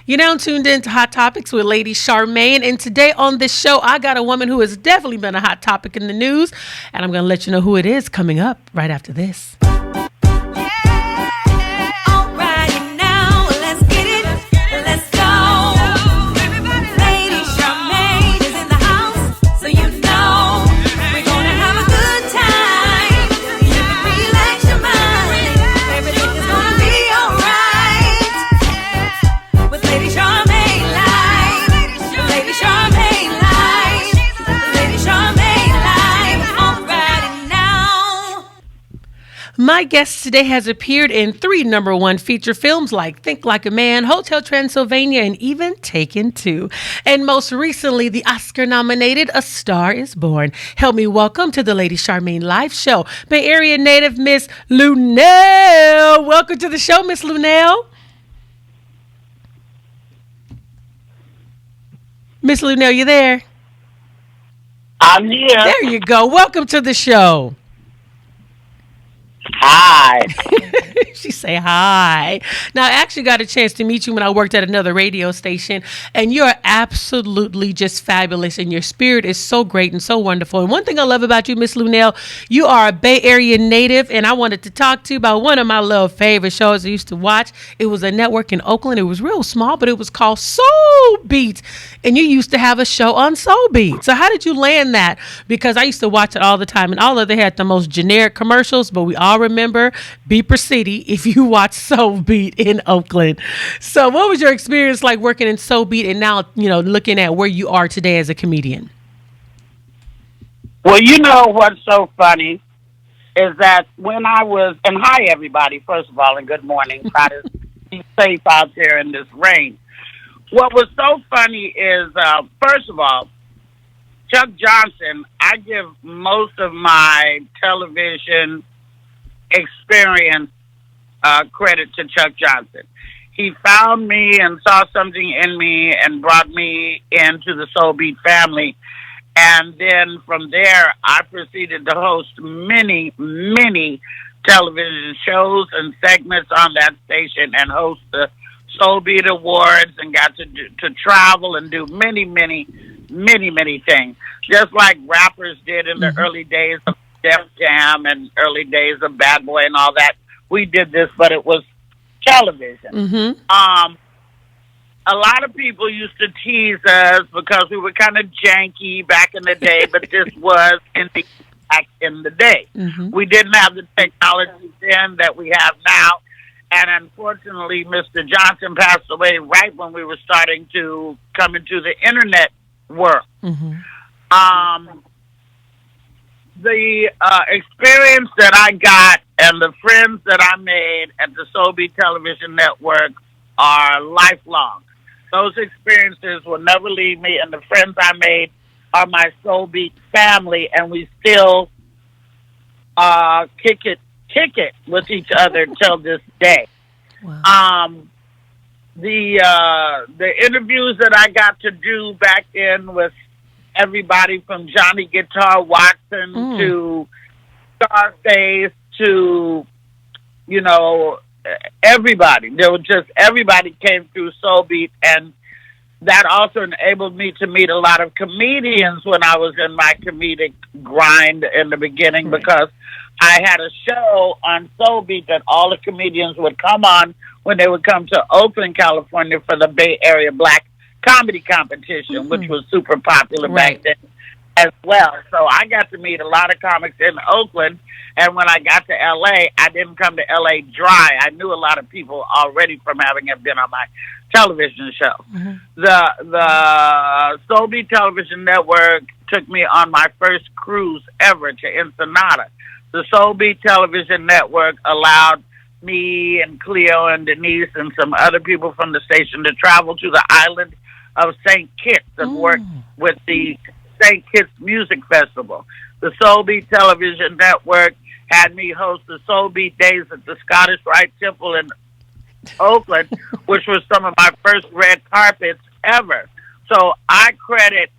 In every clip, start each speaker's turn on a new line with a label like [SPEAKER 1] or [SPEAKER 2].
[SPEAKER 1] You now tuned in to Hot Topics with Lady Charmaine, and today on this show, I got a woman who has definitely been a hot topic in the news, and I'm going to let you know who it is coming up right after this. My guest today has appeared in 3 #1 feature films like Think Like a Man, Hotel Transylvania, and even Taken 2. And most recently, the Oscar-nominated A Star is Born. Help me welcome to the Lady Charmaine Live Show, Bay Area native Miss Lunell. Welcome to the show, Miss Lunell. Miss Lunell, you there?
[SPEAKER 2] I'm here.
[SPEAKER 1] There you go. Welcome to the show.
[SPEAKER 2] Hi.
[SPEAKER 1] She say hi. Now, I actually got a chance to meet you when I worked at another radio station, and you're absolutely just fabulous, and your spirit is so great and so wonderful. And one thing I love about you, Miss Lunell, you are a Bay Area native, and I wanted to talk to you about one of my little favorite shows I used to watch. It was a network in Oakland. It was real small, but it was called Soul Beat, and you used to have a show on Soul Beat. So how did you land that? Because I used to watch it all the time, and all of they had the most generic commercials, but we all remember Beeper City if you watch Soul Beat in Oakland. So what was your experience like working in Soul Beat and now, looking at where you are today as a comedian?
[SPEAKER 2] Well, you know what's so funny is that when I was, and hi everybody, first of all, and good morning. Try to be safe out there in this rain. What was so funny is, first of all, Chuck Johnson, I give most of my television experience credit to Chuck Johnson. He found me and saw something in me and brought me into the Soul Beat family. And then from there, I proceeded to host many, many television shows and segments on that station and host the Soul Beat Awards and got to travel and do many, many, many, many things. Just like rappers did in the early days of Def Jam and early days of Bad Boy and all that. We did this, but it was television. A lot of people used to tease us because we were kind of janky back in the day, but this was back in the day. We didn't have the technology then that we have now, and unfortunately, Mr. Johnson passed away right when we were starting to come into the internet world. The experience that I got and the friends that I made at the Soul Beat Television Network are lifelong. Those experiences will never leave me, and the friends I made are my Soul Beat family, and we still kick it with each other till this day. Wow. The interviews that I got to do back then with everybody from Johnny Guitar Watson to Scarface to, everybody. There was just everybody came through Soul Beat, and that also enabled me to meet a lot of comedians when I was in my comedic grind in the beginning, because I had a show on Soul Beat that all the comedians would come on when they would come to Oakland, California for the Bay Area Black Comedy Competition, which was super popular back then as well. So I got to meet a lot of comics in Oakland, and when I got to L.A., I didn't come to L.A. dry. I knew a lot of people already from having been on my television show. The Soul Beat Television Network took me on my first cruise ever to Ensenada. The Soul Beat Television Network allowed me and Cleo and Denise and some other people from the station to travel to the island of St. Kitts and work with the St. Kitts Music Festival. The Soul Beat Television Network had me host the Soul Beat Days at the Scottish Rite Temple in Oakland, which was some of my first red carpets ever. So I credit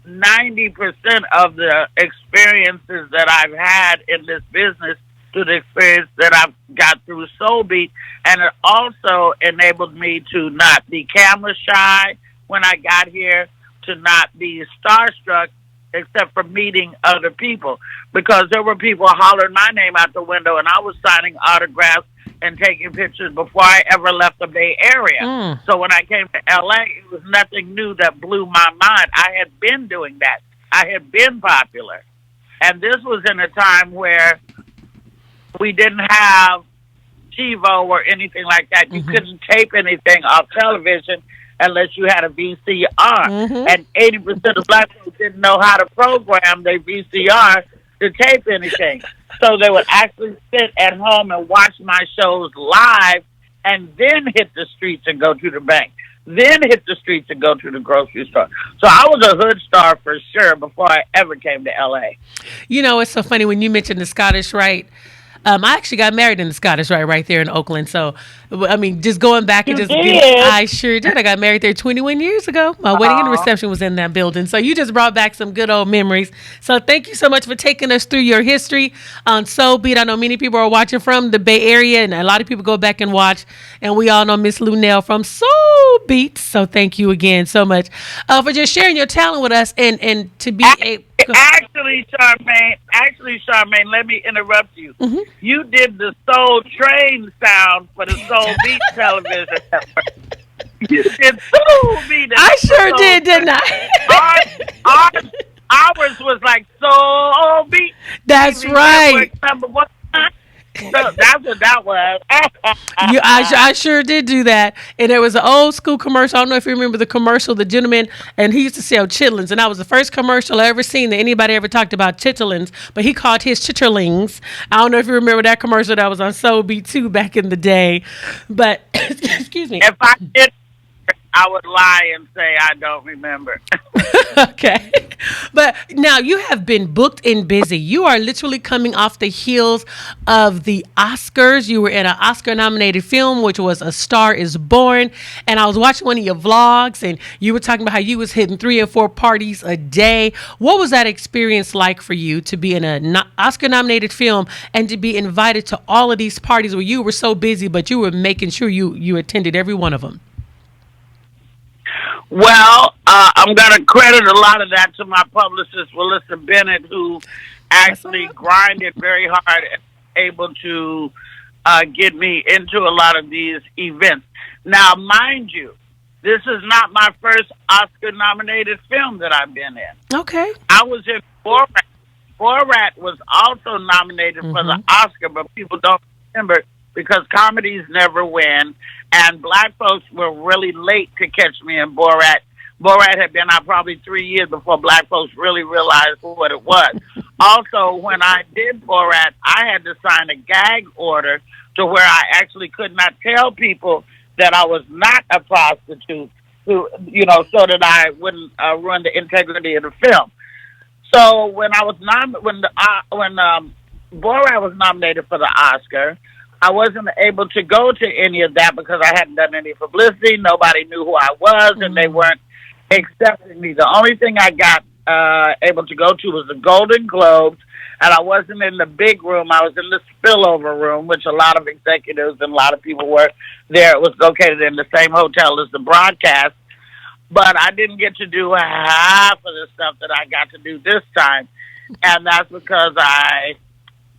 [SPEAKER 2] 90% of the experiences that I've had in this business through the experience that I've got through Soul Beat, and it also enabled me to not be camera shy when I got here, to not be starstruck, except for meeting other people, because there were people hollering my name out the window, and I was signing autographs and taking pictures before I ever left the Bay Area. So when I came to LA, it was nothing new that blew my mind. I had been doing that. I had been popular. And this was in a time where we didn't have TiVo or anything like that. You couldn't tape anything off television unless you had a VCR. And 80% of black people didn't know how to program their VCR to tape anything. So they would actually sit at home and watch my shows live, and then hit the streets and go to the bank, then hit the streets and go to the grocery store. So I was a hood star for sure before I ever came to LA.
[SPEAKER 1] You know, it's so funny when you mentioned the Scottish Rite. I actually got married in the Scottish Rite right there in Oakland. So, I mean, just going back and I sure did. I got married there 21 years ago. My wedding and reception was in that building. So you just brought back some good old memories. So thank you so much for taking us through your history on Soul Beat. I know many people are watching from the Bay Area, and a lot of people go back and watch. And we all know Miss Lunell from Soul Beat. So thank you again so much for just sharing your talent with us and to be a...
[SPEAKER 2] Actually, Charmaine, let me interrupt you. You did the Soul Train sound for the Soul Beat television network. You did Soul Beat.
[SPEAKER 1] I sure did, didn't I?
[SPEAKER 2] Ours was like Soul Beat.
[SPEAKER 1] That's right.
[SPEAKER 2] Number one. So that's what that was.
[SPEAKER 1] I sure did do that. And there was an old school commercial. I don't know if you remember the commercial, the gentleman, and he used to sell chitlins. And that was the first commercial I ever seen that anybody ever talked about chitlins, but he called his chitterlings. I don't know if you remember that commercial that was on Soul Beat 2 back in the day. But, excuse me.
[SPEAKER 2] If I did, I would lie and say I don't remember.
[SPEAKER 1] Okay. But now you have been booked and busy. You are literally coming off the heels of the Oscars. You were in an Oscar-nominated film, which was A Star Is Born. And I was watching one of your vlogs, and you were talking about how you was hitting 3 or 4 parties a day. What was that experience like for you to be in an Oscar-nominated film and to be invited to all of these parties where you were so busy, but you were making sure you attended every one of them?
[SPEAKER 2] Well, I'm going to credit a lot of that to my publicist, Melissa Bennett, who actually grinded very hard and able to get me into a lot of these events. Now, mind you, this is not my first Oscar-nominated film that I've been in.
[SPEAKER 1] Okay.
[SPEAKER 2] I was in Borat. Borat was also nominated for the Oscar, but people don't remember because comedies never win. And black folks were really late to catch me in Borat. Borat had been out probably 3 years before black folks really realized what it was. Also, when I did Borat, I had to sign a gag order to where I actually could not tell people that I was not a prostitute, so that I wouldn't ruin the integrity of the film. So when Borat was nominated for the Oscar, I wasn't able to go to any of that because I hadn't done any publicity. Nobody knew who I was, and they weren't accepting me. The only thing I got able to go to was the Golden Globes, and I wasn't in the big room. I was in the spillover room, which a lot of executives and a lot of people were there. It was located in the same hotel as the broadcast, but I didn't get to do half of the stuff that I got to do this time, and that's because I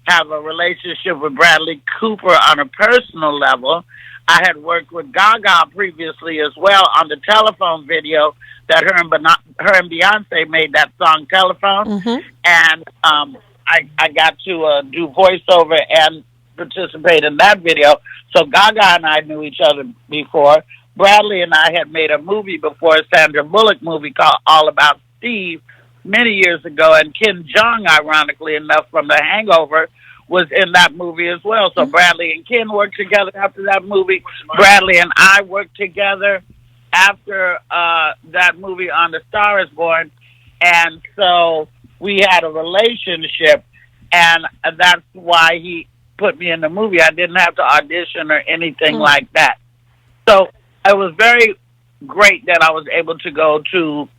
[SPEAKER 2] have a relationship with Bradley Cooper on a personal level. I had worked with Gaga previously as well on the telephone video that her and Beyonce made that song Telephone. And I got to do voiceover and participate in that video. So Gaga and I knew each other before. Bradley and I had made a movie before, a Sandra Bullock movie called All About Steve, many years ago, and Ken Jeong, ironically enough, from The Hangover, was in that movie as well. So Bradley and Ken worked together after that movie. Bradley and I worked together after that movie on The Star Is Born. And so we had a relationship, and that's why he put me in the movie. I didn't have to audition or anything like that. So it was very great that I was able to go to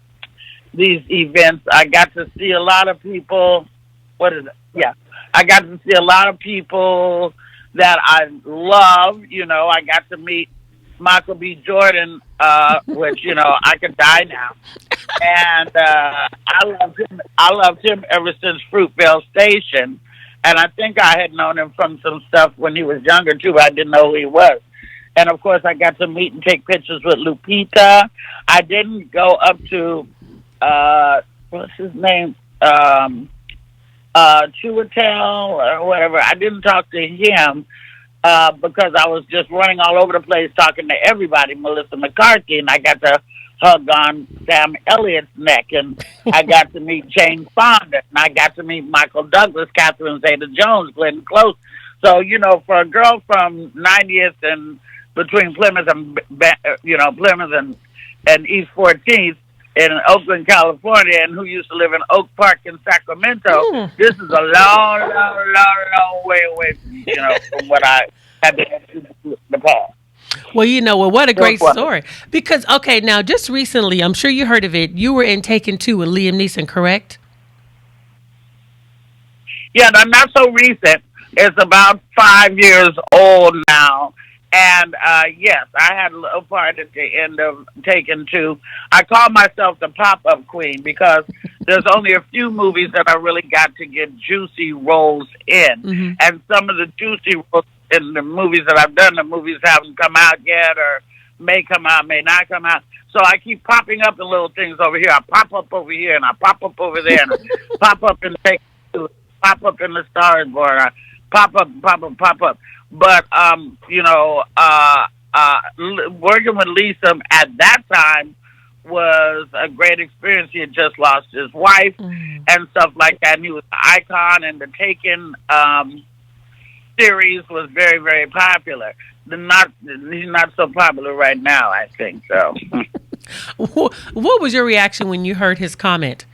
[SPEAKER 2] these events. I got to see a lot of people. What is it? Yeah. I got to see a lot of people that I love. You know, I got to meet Michael B. Jordan, which, you know, I could die now. And I loved him. I loved him ever since Fruitvale Station, and I think I had known him from some stuff when he was younger too. But I didn't know who he was. And of course, I got to meet and take pictures with Lupita. I didn't go up to what's his name, Chiwetel or whatever. I didn't talk to him because I was just running all over the place talking to everybody. Melissa McCarthy, and I got to hug on Sam Elliott's neck, and I got to meet Jane Fonda, and I got to meet Michael Douglas, Catherine Zeta-Jones, Glenn Close. So, you know, for a girl from 90th and between Plymouth and, you know, Plymouth and East 14th in Oakland, California, and who used to live in Oak Park in Sacramento, this is a long way away from, you know, from what I had been in the past.
[SPEAKER 1] Well, you know, well, what a great story. Because, okay, now, just recently, I'm sure you heard of it, you were in Taken 2 with Liam Neeson, correct?
[SPEAKER 2] Yeah, not so recent. It's about 5 years old now. And, yes, I had a little part at the end of Taken 2. I call myself the pop-up queen because there's only a few movies that I really got to get juicy roles in. Mm-hmm. And some of the juicy roles in the movies that I've done, the movies haven't come out yet or may come out, may not come out. So I keep popping up in little things over here. I pop up over here and I pop up over there and I pop up in Taken 2, pop up in The Star is Born. I pop up. But, you know, working with Lisa at that time was a great experience. He had just lost his wife and stuff like that. And he was an icon, and the Taken series was very, very popular. He's not so popular right now, I think, so.
[SPEAKER 1] What was your reaction when you heard his comment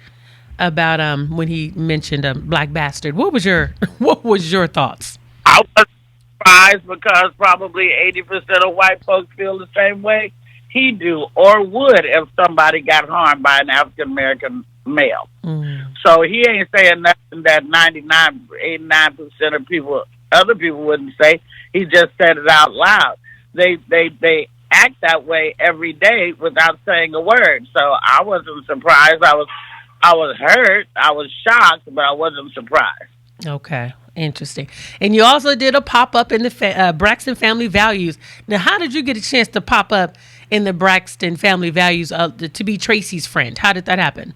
[SPEAKER 1] about when he mentioned Black Bastard? What was your thoughts?
[SPEAKER 2] I was surprised because probably 80% of white folks feel the same way he do or would if somebody got harmed by an African American male. So he ain't saying nothing that 89% of other people wouldn't say. He just said it out loud. They act that way every day without saying a word. So I wasn't surprised. I was hurt. I was shocked, but I wasn't surprised.
[SPEAKER 1] Okay. Interesting. And you also did a pop-up in the Braxton Family Values. Now, how did you get a chance to pop up in the Braxton Family Values to be Tracy's friend? How did that happen?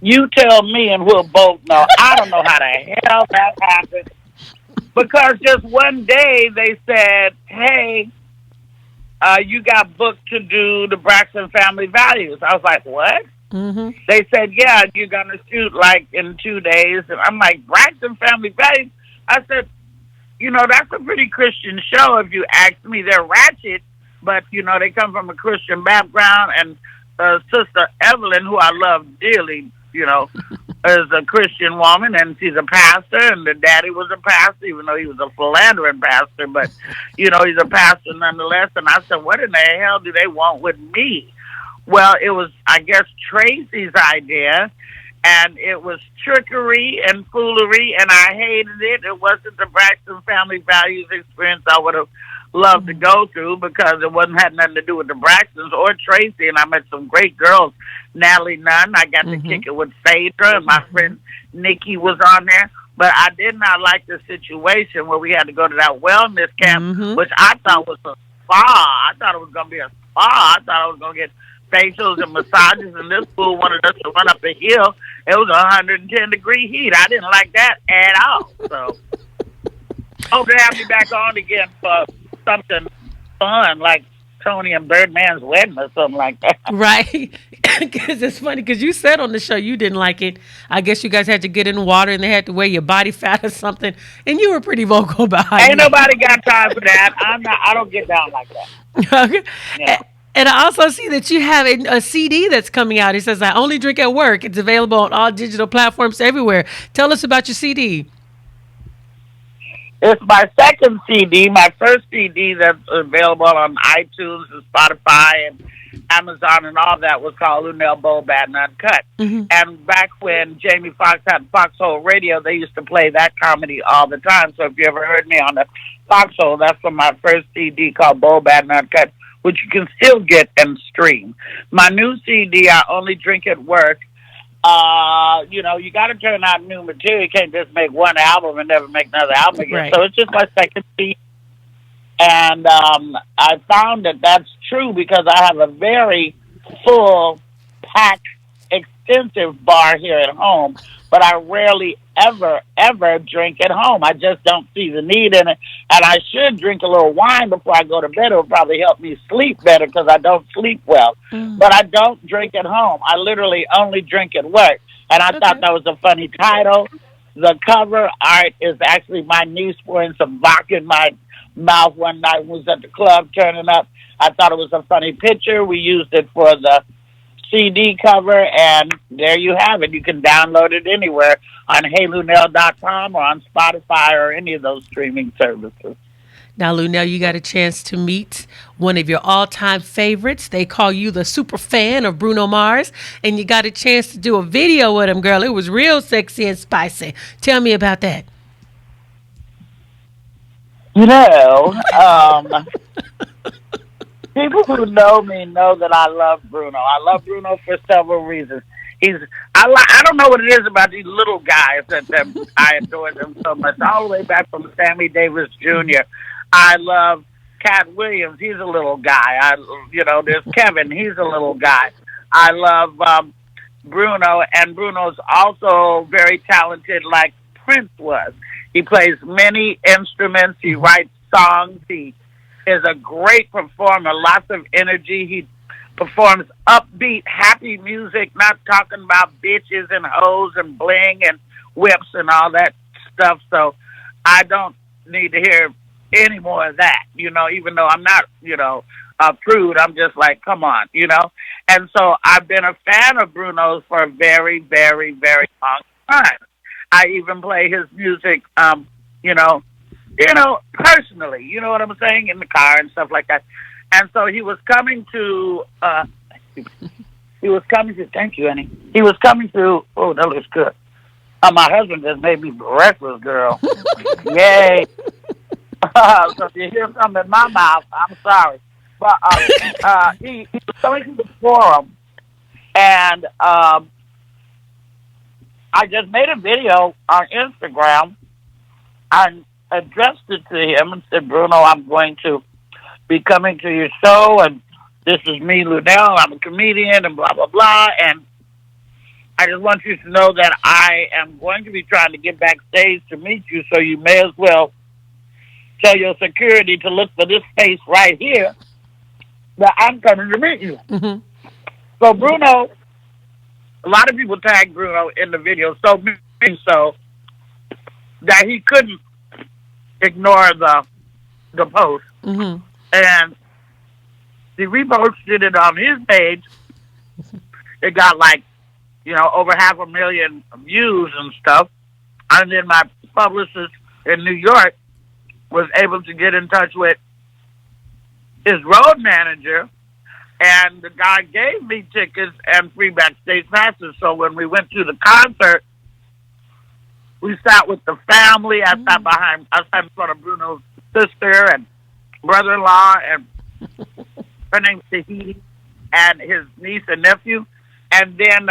[SPEAKER 2] You tell me and we'll both know. I don't know how the hell that happened. Because just one day they said, hey, you got booked to do the Braxton Family Values. I was like, what? Mm-hmm. They said, yeah, you're going to shoot like in 2 days. And I'm like, Braxton Family Values? I said, you know, that's a pretty Christian show if you ask me. They're ratchet, but, you know, they come from a Christian background. And Sister Evelyn, who I love dearly, you know, is a Christian woman, and she's a pastor, and the daddy was a pastor, even though he was a philandering pastor. But, you know, he's a pastor nonetheless. And I said, what in the hell do they want with me? Well, it was, I guess, Tracy's idea, and it was trickery and foolery, and I hated it. It wasn't the Braxton Family Values experience I would have loved to go through because it had nothing to do with the Braxtons or Tracy, and I met some great girls. Natalie Nunn, I got to kick it with Phaedra, and my friend Nikki was on there. But I did not like the situation where we had to go to that wellness camp, which I thought was a spa. I thought it was going to be a spa. I thought I was going to get facials and massages, and this fool wanted us to run up the hill. It was 110-degree heat. I didn't like that at all. So, hope to have me back on again for something fun, like Tony and Birdman's wedding or something like that.
[SPEAKER 1] Right. Because it's funny, because you said on the show you didn't like it. I guess you guys had to get in water and they had to wear your body fat or something, and you were pretty vocal about it.
[SPEAKER 2] Ain't nobody got time for that. I don't get down like that.
[SPEAKER 1] Okay. Yeah. And I also see that you have a CD that's coming out. It says, I Only Drink at Work. It's available on all digital platforms everywhere. Tell us about your CD.
[SPEAKER 2] It's my second CD. My first CD that's available on iTunes and Spotify and Amazon and all that was called Lunell Bowl Bad and Uncut.
[SPEAKER 1] Mm-hmm.
[SPEAKER 2] And back when Jamie Foxx had Foxhole Radio, they used to play that comedy all the time. So if you ever heard me on the Foxhole, that's from my first CD called Bowl Bad and Uncut, which you can still get and stream. My new CD, I Only Drink at Work. You got to turn out new material. You can't just make one album and never make another album again.
[SPEAKER 1] Right.
[SPEAKER 2] So it's just my second CD. And I found that that's true because I have a very full, packed, extensive bar here at home, but I rarely ever drink at home. I just don't see the need in it. And I should drink a little wine before I go to bed. It will probably help me sleep better because I don't sleep well. But I don't drink at home. I literally only drink at work. And I thought that was a funny title. The cover art is actually my niece pouring some vodka in my mouth one night when we was at the club turning up. I thought it was a funny picture. We used it for the CD cover, and there you have it. You can download it anywhere on heylunell.com or on Spotify or any of those streaming services.
[SPEAKER 1] Now, Lunell, you got a chance to meet one of your all-time favorites. They call you the super fan of Bruno Mars, and you got a chance to do a video with him, girl. It was real sexy and spicy. Tell me about that.
[SPEAKER 2] People who know me know that I love Bruno. I love Bruno for several reasons. I don't know what it is about these little guys that I adore them so much. All the way back from Sammy Davis Jr. I love Cat Williams. He's a little guy. There's Kevin. He's a little guy. I love Bruno, and Bruno's also very talented like Prince was. He plays many instruments. He writes songs. He is a great performer, lots of energy. He performs upbeat, happy music, not talking about bitches and hoes and bling and whips and all that stuff. So I don't need to hear any more of that, even though I'm not, a prude. I'm just like, come on, And so I've been a fan of Bruno's for a very, very, very long time. I even play his music, personally, you know what I'm saying, in the car and stuff like that. And so he was coming to, thank you, Annie. He was coming to, oh, that looks good. My husband just made me breakfast, girl. Yay. So if you hear something in my mouth, I'm sorry. But he was coming to the forum, and I just made a video on Instagram. I addressed it to him and said, Bruno, I'm going to be coming to your show, and this is me, Lunell. I'm a comedian, and blah, blah, blah. And I just want you to know that I am going to be trying to get backstage to meet you, so you may as well tell your security to look for this face right here that I'm coming to meet you.
[SPEAKER 1] Mm-hmm.
[SPEAKER 2] So Bruno, a lot of people tag Bruno in the video, so that he couldn't ignore the post.
[SPEAKER 1] Mm-hmm.
[SPEAKER 2] And he reposted it on his page. It got over 500,000 views and stuff. And then my publicist in New York was able to get in touch with his road manager, and the guy gave me tickets and free backstage passes. So when we went to the concert, we sat with the family. I sat in front of Bruno's sister and brother-in-law, and her name's Tahiti, and his niece and nephew. And then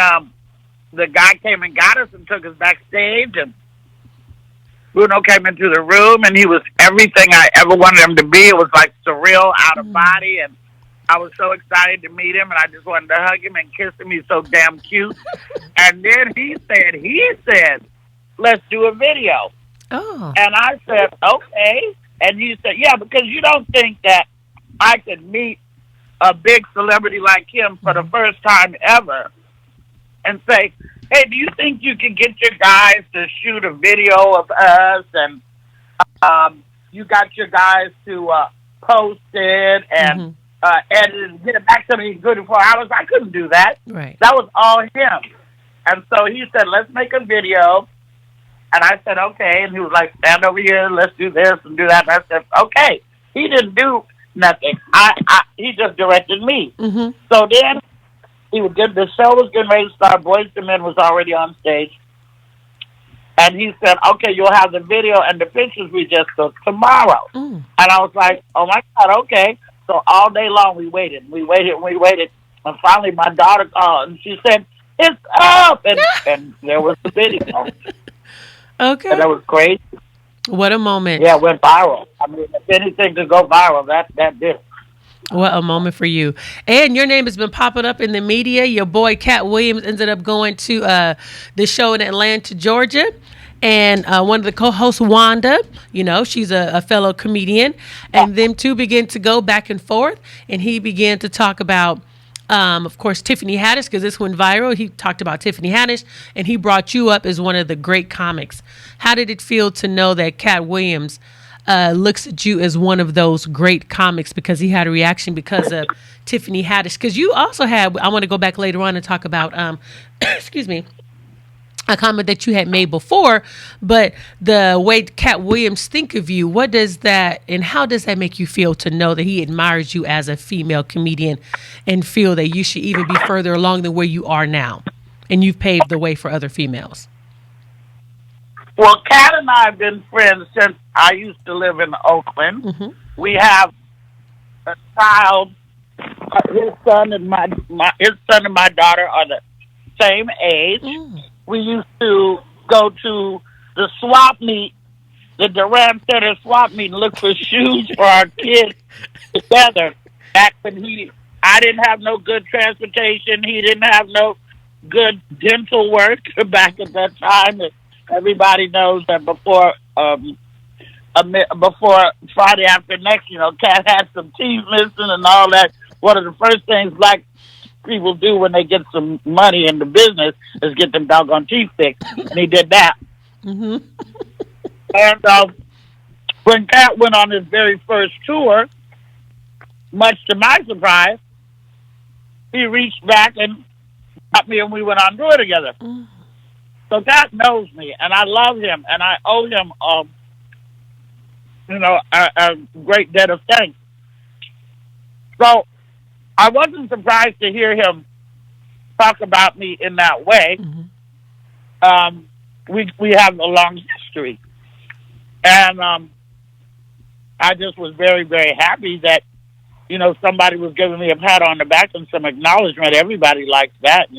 [SPEAKER 2] the guy came and got us and took us backstage, and Bruno came into the room, and he was everything I ever wanted him to be. It was like surreal, out of body, and I was so excited to meet him, and I just wanted to hug him and kiss him. He's so damn cute. And then he said, let's do a video.
[SPEAKER 1] Oh.
[SPEAKER 2] And I said, okay. And he said, yeah, because you don't think that I could meet a big celebrity like him for the first time ever and say, hey, do you think you can get your guys to shoot a video of us, and you got your guys to post it and edit it and get it back to me in 24 hours? I couldn't do that.
[SPEAKER 1] Right.
[SPEAKER 2] That was all him. And so he said, let's make a video, And I said, okay. And he was like, stand over here, let's do this and do that. And I said, okay. He didn't do nothing. He just directed me.
[SPEAKER 1] Mm-hmm.
[SPEAKER 2] So then the show was getting ready to start. Boys to Men was already on stage. And he said, okay, you'll have the video and the pictures we just took tomorrow.
[SPEAKER 1] Mm.
[SPEAKER 2] And I was like, oh, my God, okay. So all day long we waited. We waited. And finally my daughter called, and she said, it's up. And there was the video.
[SPEAKER 1] Okay.
[SPEAKER 2] And that was crazy.
[SPEAKER 1] What a moment.
[SPEAKER 2] Yeah, it went viral. I mean, if anything could go viral, that did.
[SPEAKER 1] What a moment for you. And your name has been popping up in the media. Your boy, Cat Williams, ended up going to the show in Atlanta, Georgia. And one of the co-hosts, Wanda, she's a fellow comedian. And them two began to go back and forth. And he began to talk about, of course, Tiffany Haddish, because this went viral. He talked about Tiffany Haddish, and he brought you up as one of the great comics. How did it feel to know that Cat Williams looks at you as one of those great comics, because he had a reaction because of Tiffany Haddish? Because you also had, I want to go back later on and talk about, excuse me, a comment that you had made before, but the way Cat Williams think of you, what does that, and how does that make you feel to know that he admires you as a female comedian and feel that you should even be further along than where you are now, and you've paved the way for other females?
[SPEAKER 2] Well, Cat and I have been friends since I used to live in Oakland.
[SPEAKER 1] Mm-hmm.
[SPEAKER 2] We have a child. His son and my daughter are the same age.
[SPEAKER 1] Mm.
[SPEAKER 2] We used to go to the swap meet, the Durant Center swap meet, and look for shoes for our kids together. Back when I didn't have no good transportation, he didn't have no good dental work back at that time. Everybody knows that before Friday after next, Cat had some teeth missing and all that. One of the first things black people do when they get some money in the business is get them doggone teeth fixed, and he did that.
[SPEAKER 1] Mm-hmm.
[SPEAKER 2] And when Cat went on his very first tour, much to my surprise, he reached back and got me, and we went on tour together.
[SPEAKER 1] Mm.
[SPEAKER 2] So Cat knows me, and I love him, and I owe him, a great debt of thanks. So I wasn't surprised to hear him talk about me in that way.
[SPEAKER 1] Mm-hmm.
[SPEAKER 2] We have a long history, and I just was very, very happy that somebody was giving me a pat on the back and some acknowledgement. Everybody likes that,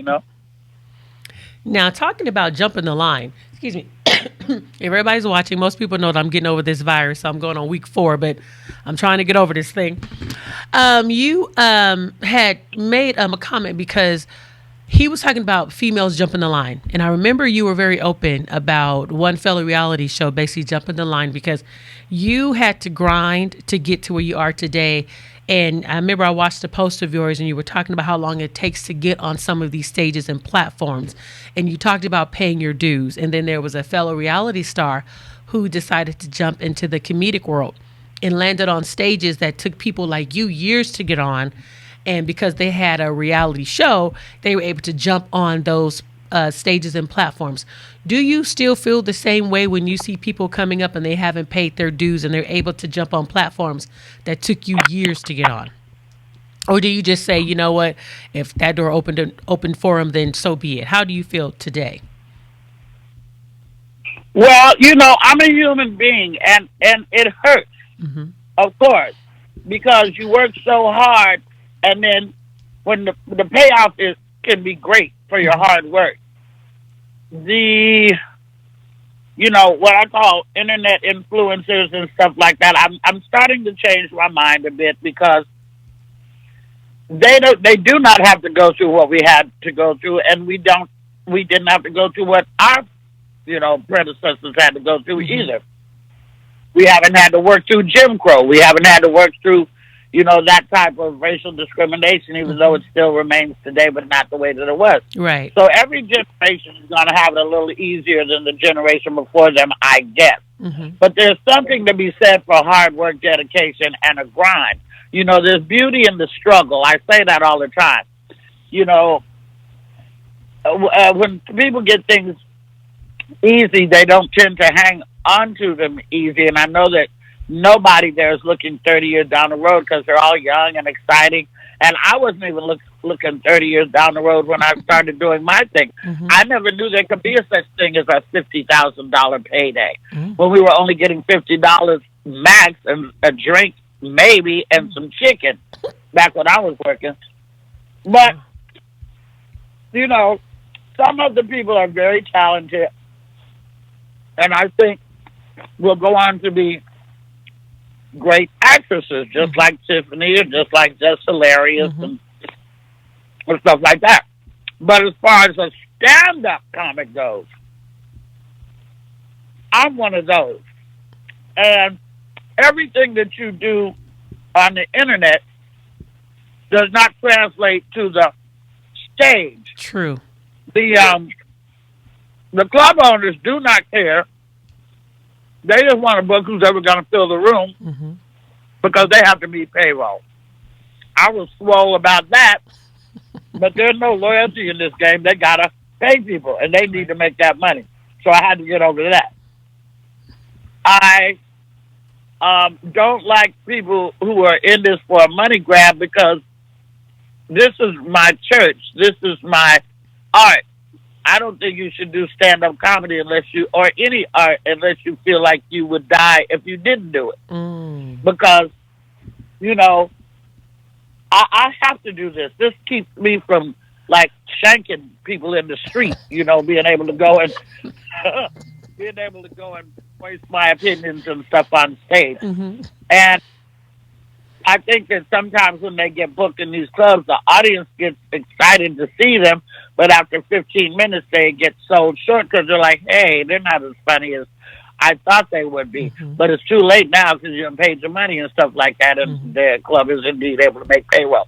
[SPEAKER 1] Now, talking about jumping the line, excuse me, if everybody's watching, most people know that I'm getting over this virus, so I'm going on week 4, but I'm trying to get over this thing. You had made a comment because he was talking about females jumping the line. And I remember you were very open about one fellow reality show basically jumping the line because you had to grind to get to where you are today. And I remember I watched a post of yours and you were talking about how long it takes to get on some of these stages and platforms. And you talked about paying your dues. And then there was a fellow reality star who decided to jump into the comedic world and landed on stages that took people like you years to get on. And because they had a reality show, they were able to jump on those stages and platforms. Do you still feel the same way when you see people coming up and they haven't paid their dues and they're able to jump on platforms that took you years to get on? Or do you just say, you know what, if that door opened for them, then so be it? How do you feel today?
[SPEAKER 2] Well, I'm a human being, and it hurts,
[SPEAKER 1] Mm-hmm.
[SPEAKER 2] of course, because you work so hard, and then when the payoff can be great for your hard work. What I call internet influencers and stuff like that, I'm starting to change my mind a bit because they do not have to go through what we had to go through, and we didn't have to go through what our predecessors had to go through either. We haven't had to work through Jim Crow. We haven't had to work through that type of racial discrimination, even though it still remains today, but not the way that it was.
[SPEAKER 1] Right.
[SPEAKER 2] So every generation is going to have it a little easier than the generation before them, I guess.
[SPEAKER 1] Mm-hmm.
[SPEAKER 2] But there's something to be said for hard work, dedication, and a grind. There's beauty in the struggle. I say that all the time. When people get things easy, they don't tend to hang on to them easy. And I know that nobody there is looking 30 years down the road because they're all young and exciting. And I wasn't even looking 30 years down the road when I started doing my thing.
[SPEAKER 1] Mm-hmm.
[SPEAKER 2] I never knew there could be a such thing as a $50,000 payday
[SPEAKER 1] Mm-hmm.
[SPEAKER 2] when we were only getting $50 max and a drink maybe and some chicken back when I was working. But, you know, some of the people are very talented and I think will go on to be great actresses, just like Tiffany or just like Just Hilarious and stuff like that. But as far as a stand-up comic goes, I'm one of those. And everything that you do on the internet does not translate to the stage.
[SPEAKER 1] True.
[SPEAKER 2] The club owners do not care. They just want to book who's ever going to fill the room because they have to meet payroll. I was swole about that, but there's no loyalty in this game. They got to pay people, and they need to make that money. So I had to get over that. I don't like people who are in this for a money grab because this is my church. This is my art. I don't think you should do stand-up comedy or any art unless you feel like you would die if you didn't do it. Because, you know, I have to do this. This keeps me from, like, shanking people in the street, you know, being able to go and voice my opinions and stuff on stage. And I think that sometimes when they get booked in these clubs, the audience gets excited to see them, but after 15 minutes, they get sold short because they're like, hey, they're not as funny as I thought they would be. But it's too late now because you haven't paid your money and stuff like that, and the club is indeed able to make payroll.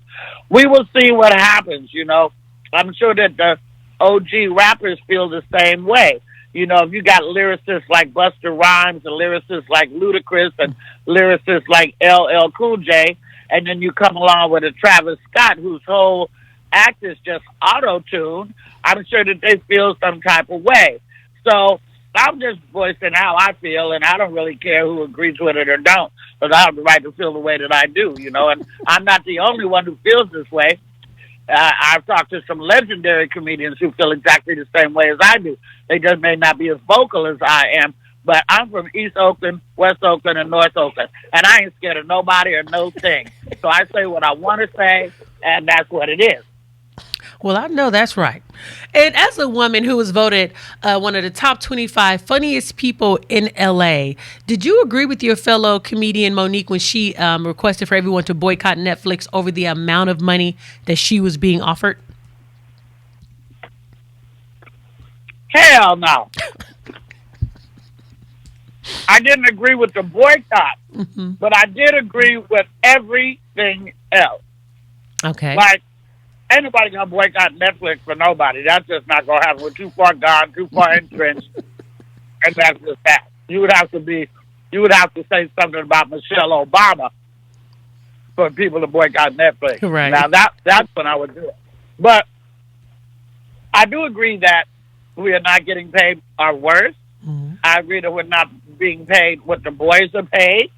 [SPEAKER 2] We will see what happens, you know. I'm sure that the OG rappers feel the same way. You know, if you got lyricists like Busta Rhymes and lyricists like Ludacris and lyricists like LL Cool J, and then you come along with a Travis Scott whose whole act is just auto-tuned, I'm sure that they feel some type of way. So I'm just voicing how I feel, and I don't really care who agrees with it or don't, because I have the right to feel the way that I do, you know, and I'm not the only one who feels this way. I've talked to some legendary comedians who feel exactly the same way as I do. They just may not be as vocal as I am, but I'm from East Oakland, West Oakland, and North Oakland, and I ain't scared of nobody or no thing. So I say what I want to say, and that's what it is.
[SPEAKER 1] Well, I know that's right. And as a woman who was voted one of the top 25 funniest people in LA, did you agree with your fellow comedian Monique when she requested for everyone to boycott Netflix over the amount of money that she was being offered?
[SPEAKER 2] Hell no. I didn't agree with the boycott, but I did agree with everything else.
[SPEAKER 1] Okay.
[SPEAKER 2] Like, ain't nobody gonna boycott Netflix for nobody. That's just not gonna happen. We're too far gone, too far entrenched, and that's just that. You would have to say something about Michelle Obama for people to boycott Netflix.
[SPEAKER 1] Right.
[SPEAKER 2] Now that's when I would do it. But I do agree that we are not getting paid our worth. I agree that we're not being paid what the boys are paid.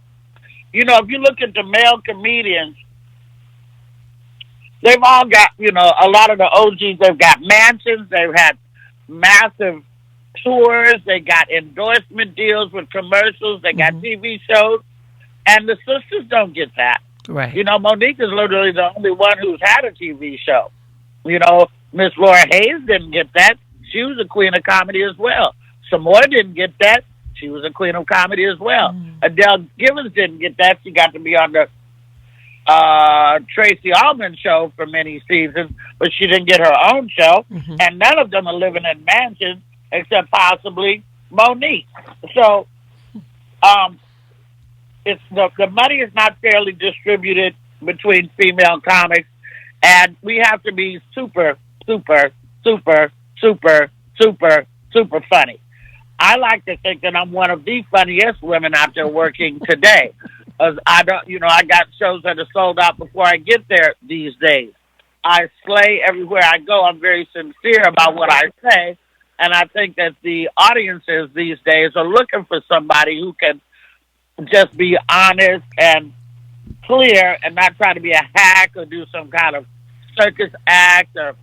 [SPEAKER 2] You know, if you look at the male comedians, they've all got, you know, a lot of the OGs, they've got mansions, they've had massive tours, they got endorsement deals with commercials, they got TV shows, and the sisters don't get that.
[SPEAKER 1] Right.
[SPEAKER 2] You know, Monique is literally the only one who's had a TV show. You know, Miss Laura Hayes didn't get that. She was a queen of comedy as well. Samoa didn't get that. She was a queen of comedy as well. Adele Givens didn't get that. She got to be on the Tracy Allman show for many seasons, but she didn't get her own show. And none of them are living in mansions except possibly Monique. So it's the money is not fairly distributed between female comics, and we have to be super, super, super, super, super, super funny. I like to think that I'm one of the funniest women out there working today. I got shows that are sold out before I get there these days. I slay everywhere I go. I'm very sincere about what I say. And I think that the audiences these days are looking for somebody who can just be honest and clear and not try to be a hack or do some kind of circus act or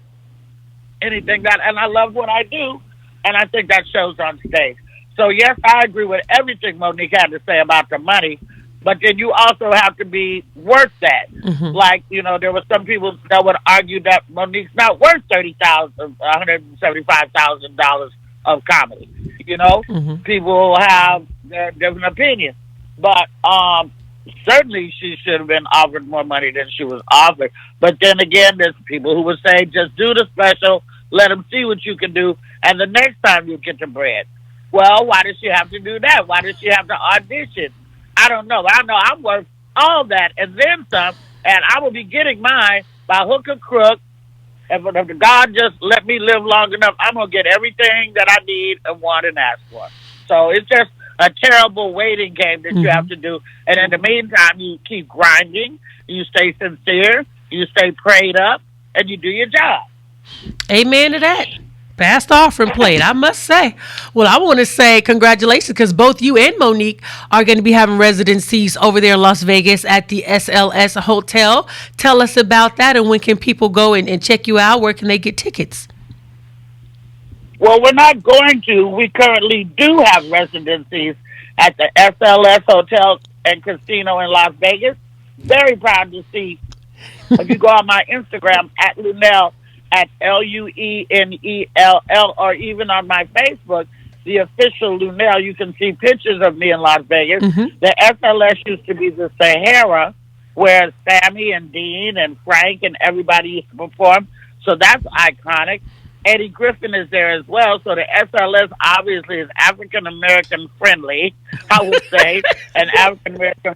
[SPEAKER 2] anything that. And I love what I do, and I think that shows on stage. So yes, I agree with everything Monique had to say about the money, but then you also have to be worth that.
[SPEAKER 1] Mm-hmm.
[SPEAKER 2] Like, there were some people that would argue that Monique's not worth $175,000 of comedy.
[SPEAKER 1] Mm-hmm.
[SPEAKER 2] People have their different opinions, but certainly she should have been offered more money than she was offered. But then again, there's people who would say, just do the special, let them see what you can do, and the next time you get the bread. Well, why does she have to do that? Why does she have to audition? I don't know. I know I'm worth all that and then some, and I will be getting mine by hook or crook. And if God just let me live long enough, I'm going to get everything that I need and want and ask for. So it's just a terrible waiting game that you have to do. And in the meantime, you keep grinding, you stay sincere, you stay prayed up, and you do your job.
[SPEAKER 1] Amen to that. Fast offering plate, I must say. Well, I want to say congratulations because both you and Monique are going to be having residencies over there in Las Vegas at the SLS Hotel. Tell us about that, and when can people go and check you out? Where can they get tickets?
[SPEAKER 2] Well, we're not going to. We currently do have residencies at the SLS Hotel and Casino in Las Vegas. Very proud to see. If you go on my Instagram at Lunell, at Luenell, or even on my Facebook, the official Lunell, you can see pictures of me in Las Vegas.
[SPEAKER 1] Mm-hmm.
[SPEAKER 2] The SLS used to be the Sahara, where Sammy and Dean and Frank and everybody used to perform. So that's iconic. Eddie Griffin is there as well. So the SLS obviously is African American friendly, I would say, and African American,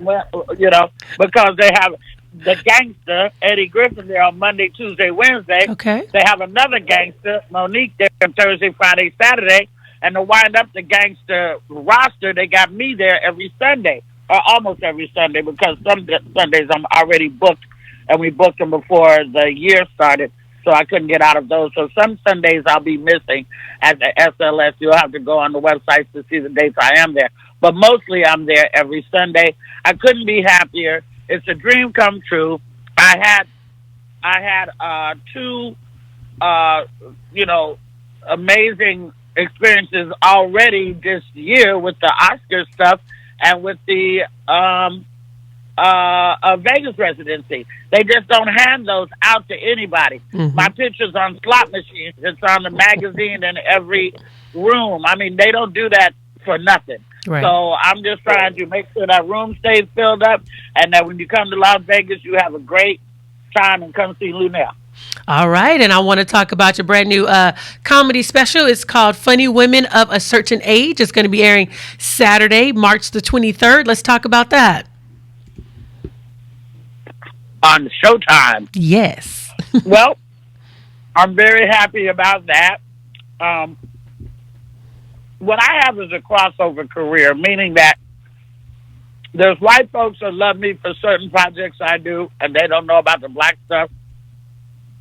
[SPEAKER 2] because they have the gangster, Eddie Griffin, there on Monday, Tuesday, Wednesday.
[SPEAKER 1] Okay.
[SPEAKER 2] They have another gangster, Monique, there on Thursday, Friday, Saturday. And to wind up the gangster roster, they got me there every Sunday, or almost every Sunday, because some Sundays I'm already booked, and we booked them before the year started, so I couldn't get out of those. So some Sundays I'll be missing at the SLS. You'll have to go on the website to see the dates I am there. But mostly I'm there every Sunday. I couldn't be happier. It's a dream come true. I had two, amazing experiences already this year with the Oscar stuff and with the Vegas Residency. They just don't hand those out to anybody. Mm-hmm. My picture's on slot machines. It's on the magazine in every room. I mean, they don't do that for nothing. Right. So I'm just trying to make sure that room stays filled up and that when you come to Las Vegas, you have a great time and come see Lunell.
[SPEAKER 1] All right. And I want to talk about your brand new comedy special. It's called Funny Women of a Certain Age. It's going to be airing Saturday, March the 23rd. Let's talk about that.
[SPEAKER 2] On Showtime.
[SPEAKER 1] Yes.
[SPEAKER 2] Well, I'm very happy about that. What I have is a crossover career, meaning that there's white folks that love me for certain projects I do, and they don't know about the black stuff.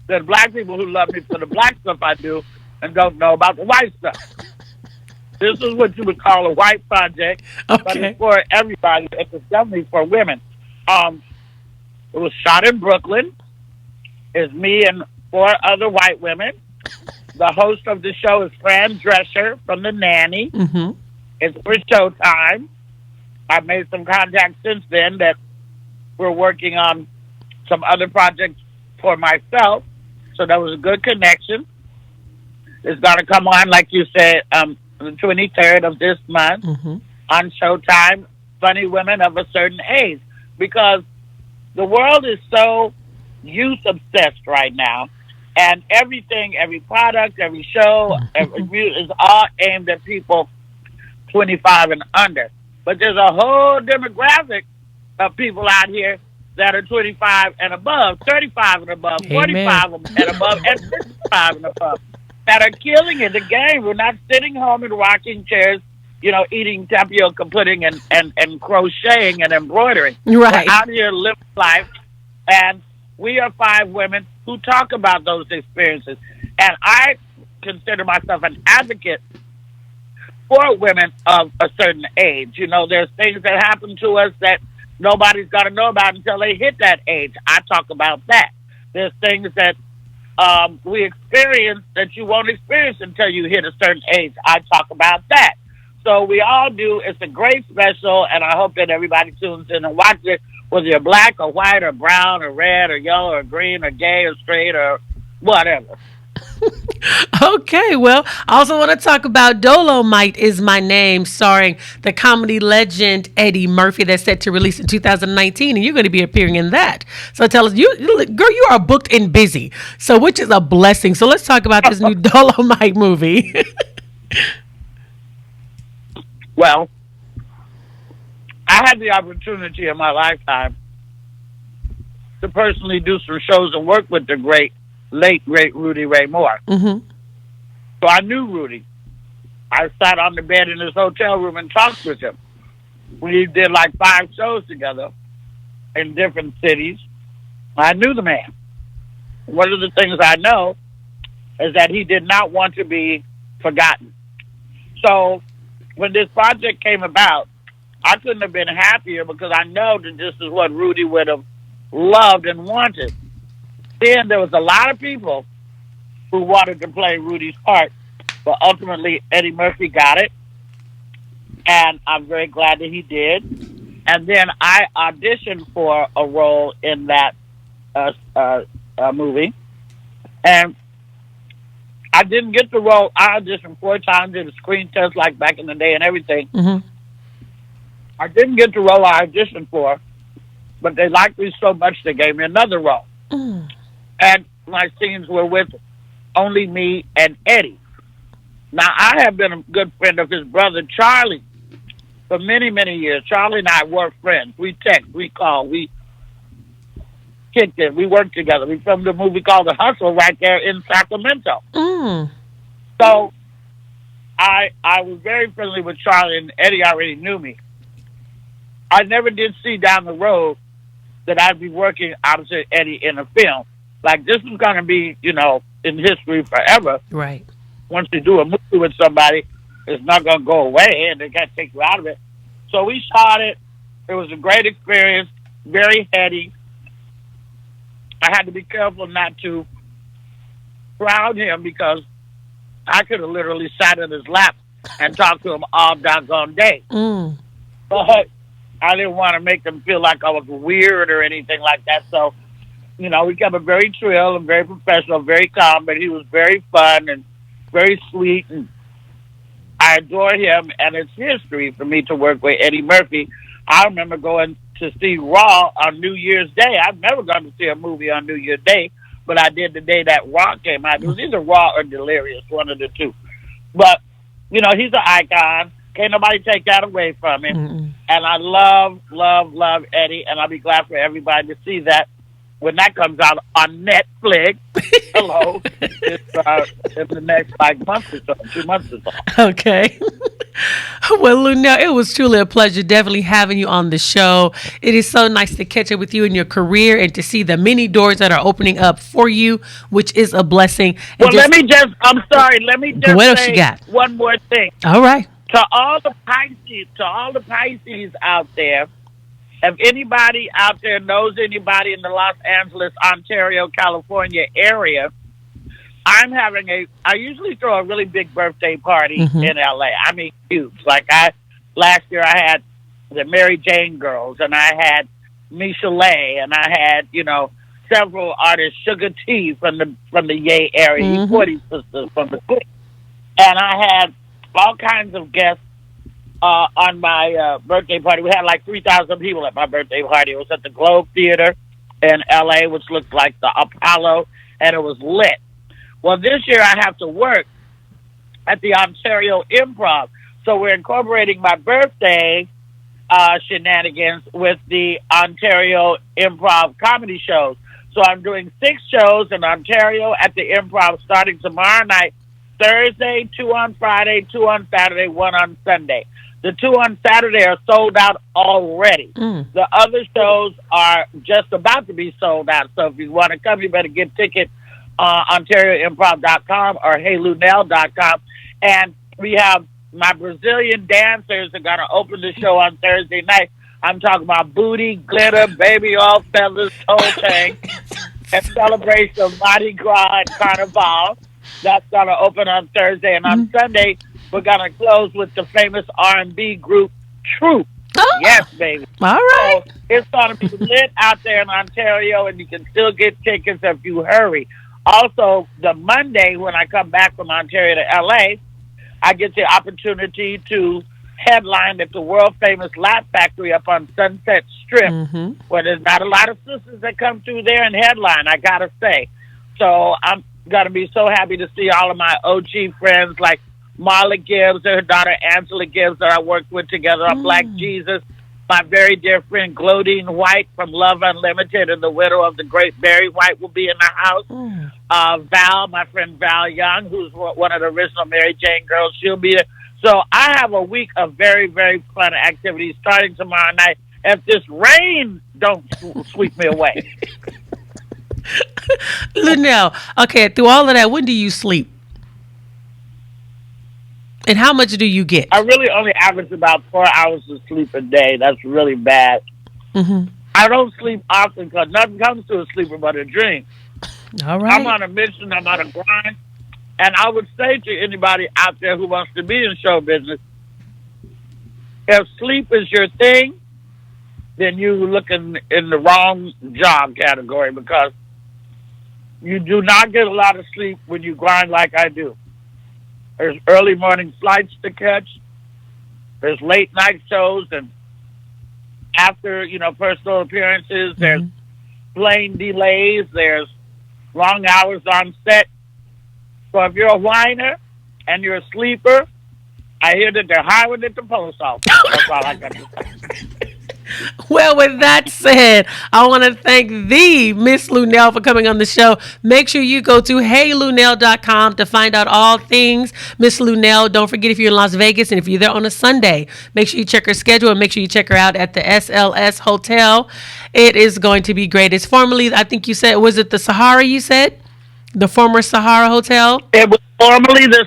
[SPEAKER 2] There's black people who love me for the black stuff I do and don't know about the white stuff. This is what you would call a white project, okay, but it's for everybody. It's definitely for women. It was shot in Brooklyn. It's me and 4 other white women. The host of the show is Fran Drescher from The Nanny. Mm-hmm. It's for Showtime. I've made some contacts since then that we're working on some other projects for myself. So that was a good connection. It's going to come on, like you said, the 23rd of this month on Showtime, Funny Women of a Certain Age. Because the world is so youth-obsessed right now. And everything, every product, every show, is all aimed at people 25 and under. But there's a whole demographic of people out here that are 25 and above, 35 and above,
[SPEAKER 1] Amen.
[SPEAKER 2] 45 and above, and 55 and above that are killing it. The game. We're not sitting home in rocking chairs, eating tapioca pudding and crocheting and embroidering.
[SPEAKER 1] Right.
[SPEAKER 2] We're out here living life, and we are 5 women who talk about those experiences. And I consider myself an advocate for women of a certain age. You know, there's things that happen to us that nobody's got to know about until they hit that age. I talk about that. There's things that we experience that you won't experience until you hit a certain age. I talk about that. So we all do. It's a great special, and I hope that everybody tunes in and watches it, whether you're black or white or brown or red or yellow or green or gay or straight or whatever.
[SPEAKER 1] Okay, well, I also want to talk about Dolomite Is My Name, starring the comedy legend Eddie Murphy, that's set to release in 2019, and you're going to be appearing in that. So tell us, girl, you are booked and busy, so which is a blessing. So let's talk about this new Dolomite movie.
[SPEAKER 2] Well, I had the opportunity in my lifetime to personally do some shows and work with the late great Rudy Ray Moore.
[SPEAKER 1] Mm-hmm.
[SPEAKER 2] So I knew Rudy. I sat on the bed in his hotel room and talked with him. We did like 5 shows together in different cities. I knew the man. One of the things I know is that he did not want to be forgotten. So when this project came about, I couldn't have been happier because I know that this is what Rudy would have loved and wanted. Then there was a lot of people who wanted to play Rudy's part, but ultimately Eddie Murphy got it, and I'm very glad that he did. And then I auditioned for a role in that movie, and I didn't get the role. I auditioned 4 times, did a screen test like back in the day and everything.
[SPEAKER 1] Mm-hmm.
[SPEAKER 2] I didn't get the role I auditioned for, but they liked me so much they gave me another role.
[SPEAKER 1] Mm.
[SPEAKER 2] And my scenes were with only me and Eddie. Now, I have been a good friend of his brother, Charlie, for many, many years. Charlie and I were friends. We text, we call, we kicked it, we worked together. We filmed a movie called The Hustle right there in Sacramento.
[SPEAKER 1] Mm.
[SPEAKER 2] So I was very friendly with Charlie, and Eddie already knew me. I never did see down the road that I'd be working opposite Eddie in a film. Like, this is going to be, you know, in history forever.
[SPEAKER 1] Right.
[SPEAKER 2] Once you do a movie with somebody, it's not going to go away, and they got to take you out of it. So we shot it. It was a great experience, very heady. I had to be careful not to crowd him because I could have literally sat in his lap and talked to him all doggone day.
[SPEAKER 1] Mm.
[SPEAKER 2] But I didn't want to make them feel like I was weird or anything like that. So, you know, we kept it very chill and very professional, very calm, but he was very fun and very sweet. And I adore him, and it's history for me to work with Eddie Murphy. I remember going to see Raw on New Year's Day. I've never gone to see a movie on New Year's Day, but I did the day that Raw came out. It was either Raw or Delirious, one of the two. But, you know, he's an icon. Can't nobody take that away from him.
[SPEAKER 1] Mm-mm.
[SPEAKER 2] And I love, love, love Eddie, and I'll be glad for everybody to see that when that comes out on Netflix. Hello. It's in the next, like, month or so, 2 months or so.
[SPEAKER 1] Okay. Well, Lunell, it was truly a pleasure definitely having you on the show. It is so nice to catch up with you in your career and to see the many doors that are opening up for you, which is a blessing.
[SPEAKER 2] Well, let me just say one more thing.
[SPEAKER 1] All right.
[SPEAKER 2] To all the Pisces out there, if anybody out there knows anybody in the Los Angeles, Ontario, California area, I usually throw a really big birthday party in LA. I mean, huge. Like last year I had the Mary Jane Girls, and I had Michelet, and I had, you know, several artists, Sugar T from the Yay area, 40 Sisters from the Click. And I had all kinds of guests on my birthday party. We had like 3,000 people at my birthday party. It was at the Globe Theater in LA, which looked like the Apollo, and it was lit. Well, this year I have to work at the Ontario Improv. So we're incorporating my birthday shenanigans with the Ontario Improv comedy shows. So I'm doing 6 shows in Ontario at the Improv starting tomorrow night, Thursday, 2 on Friday, 2 on Saturday, 1 on Sunday. The 2 on Saturday are sold out already. The other shows are just about to be sold out. So if you want to come, you better get tickets OntarioImprov.com or HeyLunell.com. And we have my Brazilian dancers are going to open the show on Thursday night. I'm talking about booty, glitter, baby oil, feathers, whole thing. And celebration of Mardi Gras and Carnival. That's going to open on Thursday. And on Sunday, we're going to close with the famous R&B group, Troop.
[SPEAKER 1] Oh.
[SPEAKER 2] Yes, baby.
[SPEAKER 1] All right.
[SPEAKER 2] So it's going to be lit out there in Ontario, and you can still get tickets if you hurry. Also, the Monday when I come back from Ontario to L.A., I get the opportunity to headline at the world-famous Laugh Factory up on Sunset Strip, where there's not a lot of sisters that come through there and headline, I got to say. So I'm going to be so happy to see all of my OG friends like Marla Gibbs and her daughter Angela Gibbs that I worked with together on Black Jesus. My very dear friend Glodine White from Love Unlimited and the widow of the great Barry White will be in the house. Val, my friend Val Young, who's one of the original Mary Jane girls, she'll be there. So I have a week of very, very fun activities starting tomorrow night. If this rain don't sweep me away.
[SPEAKER 1] Lunell, okay, through all of that, when do you sleep? And how much do you get?
[SPEAKER 2] I really only average about 4 hours of sleep a day. That's really bad. I don't sleep often because nothing comes to a sleeper but a dream.
[SPEAKER 1] All right.
[SPEAKER 2] I'm on a mission. I'm on a grind. And I would say to anybody out there who wants to be in show business, if sleep is your thing, then you're looking in the wrong job category because you do not get a lot of sleep when you grind like I do. There's early morning flights to catch. There's late night shows, and after, personal appearances, there's plane delays. There's long hours on set. So if you're a whiner and you're a sleeper, I hear that they're hiring at the post office. That's all I got to say.
[SPEAKER 1] Well, with that said, I want to thank the Miss Lunell for coming on the show. Make sure you go to heylunell.com to find out all things Miss Lunell. Don't forget, if you're in Las Vegas and if you're there on a Sunday, make sure you check her schedule and make sure you check her out at the SLS Hotel. It is going to be great. It's formerly, I think you said, was it the Sahara you said? The former Sahara Hotel?
[SPEAKER 2] It was formerly the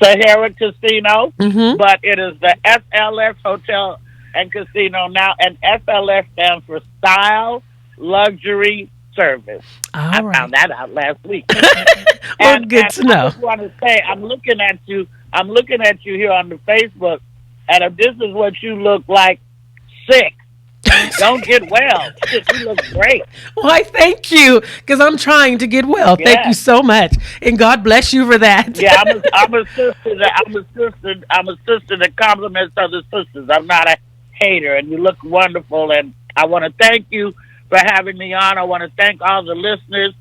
[SPEAKER 2] Sahara Casino, but it is the SLS Hotel and Casino now, and SLS stands for Style Luxury Service. I found that out last week.
[SPEAKER 1] Well, good to know.
[SPEAKER 2] I just want to say, I'm looking at you here on the Facebook, and if this is what you look like, sick. Don't get well. You look great.
[SPEAKER 1] Why, thank you, because I'm trying to get well. Yeah. Thank you so much, and God bless you for that.
[SPEAKER 2] Yeah, I'm a sister that compliments other sisters. I'm not a hater, and you look wonderful, and I want to thank you for having me on. I want to thank all the listeners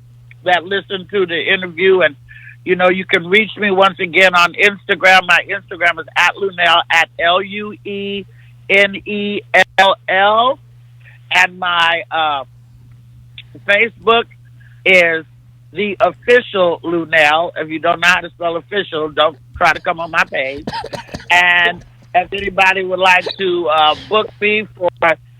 [SPEAKER 2] that listened to the interview, and you can reach me once again on Instagram. My Instagram is @Lunell, @LUENELL, and my Facebook is the official Lunell. If you don't know how to spell official, don't try to come on my page. And if anybody would like to book me for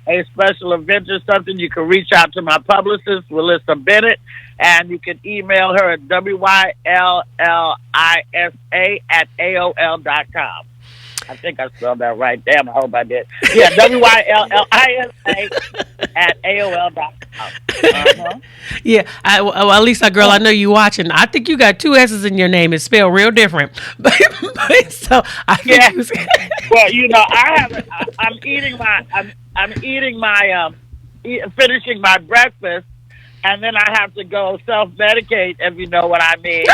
[SPEAKER 2] a special event or something, you can reach out to my publicist, Melissa Bennett, and you can email her at WYLLISA@AOL.com. I think I spelled that right. Damn, I hope I did. Yeah, WYLLISA@AOL.com.
[SPEAKER 1] Yeah, well, at least, girl, I know you watching. I think you got two S's in your name. It's spelled real different. So I think
[SPEAKER 2] well, I haven't. I'm finishing my breakfast, and then I have to go self-medicate, if you know what I mean.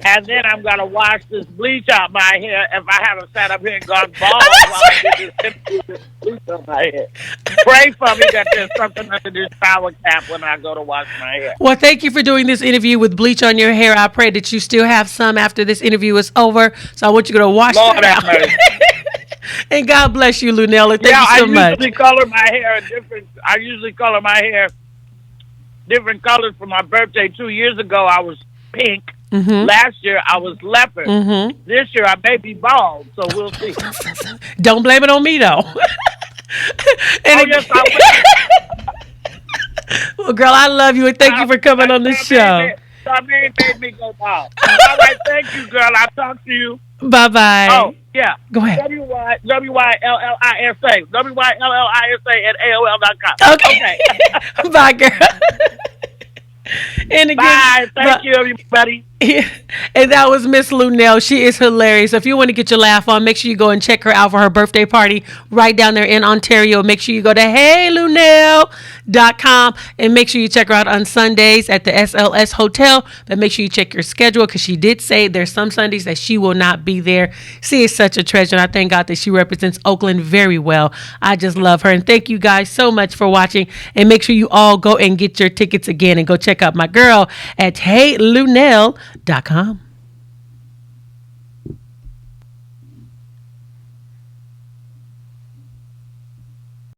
[SPEAKER 2] And then I'm going to wash this bleach out my hair if I haven't sat up here and gone bald while I get this bleach on my hair. Pray for me that there's something under this shower cap when I go to wash my hair.
[SPEAKER 1] Well, thank you for doing this interview with bleach on your hair. I pray that you still have some after this interview is over. So I want you to go wash that out. And God bless you, Lunell. Thank you so much.
[SPEAKER 2] I usually color my hair different colors. For my birthday 2 years ago, I was pink. Last year, I was leopard. This year, I may be bald, so we'll see.
[SPEAKER 1] Don't blame it on me, though.
[SPEAKER 2] Yes, I will.
[SPEAKER 1] Well, girl, I love you, and thank you for coming on the show.
[SPEAKER 2] So my name made me go off. All right, thank you, girl. I'll talk to you.
[SPEAKER 1] Bye-bye.
[SPEAKER 2] Oh, yeah.
[SPEAKER 1] Go ahead.
[SPEAKER 2] WYLLISA at AOL.com.
[SPEAKER 1] Okay. Bye, girl. And again,
[SPEAKER 2] bye. Thank you, everybody.
[SPEAKER 1] Yeah. And that was Miss Lunell. She is hilarious. If you want to get your laugh on, make sure you go and check her out for her birthday party right down there in Ontario. Make sure you go to heylunell.com and make sure you check her out on Sundays at the SLS Hotel. But make sure you check your schedule because she did say there's some Sundays that she will not be there. She is such a treasure, and I thank God that she represents Oakland very well. I just love her. And thank you guys so much for watching. And make sure you all go and get your tickets again and go check out my girl at heylunell.com.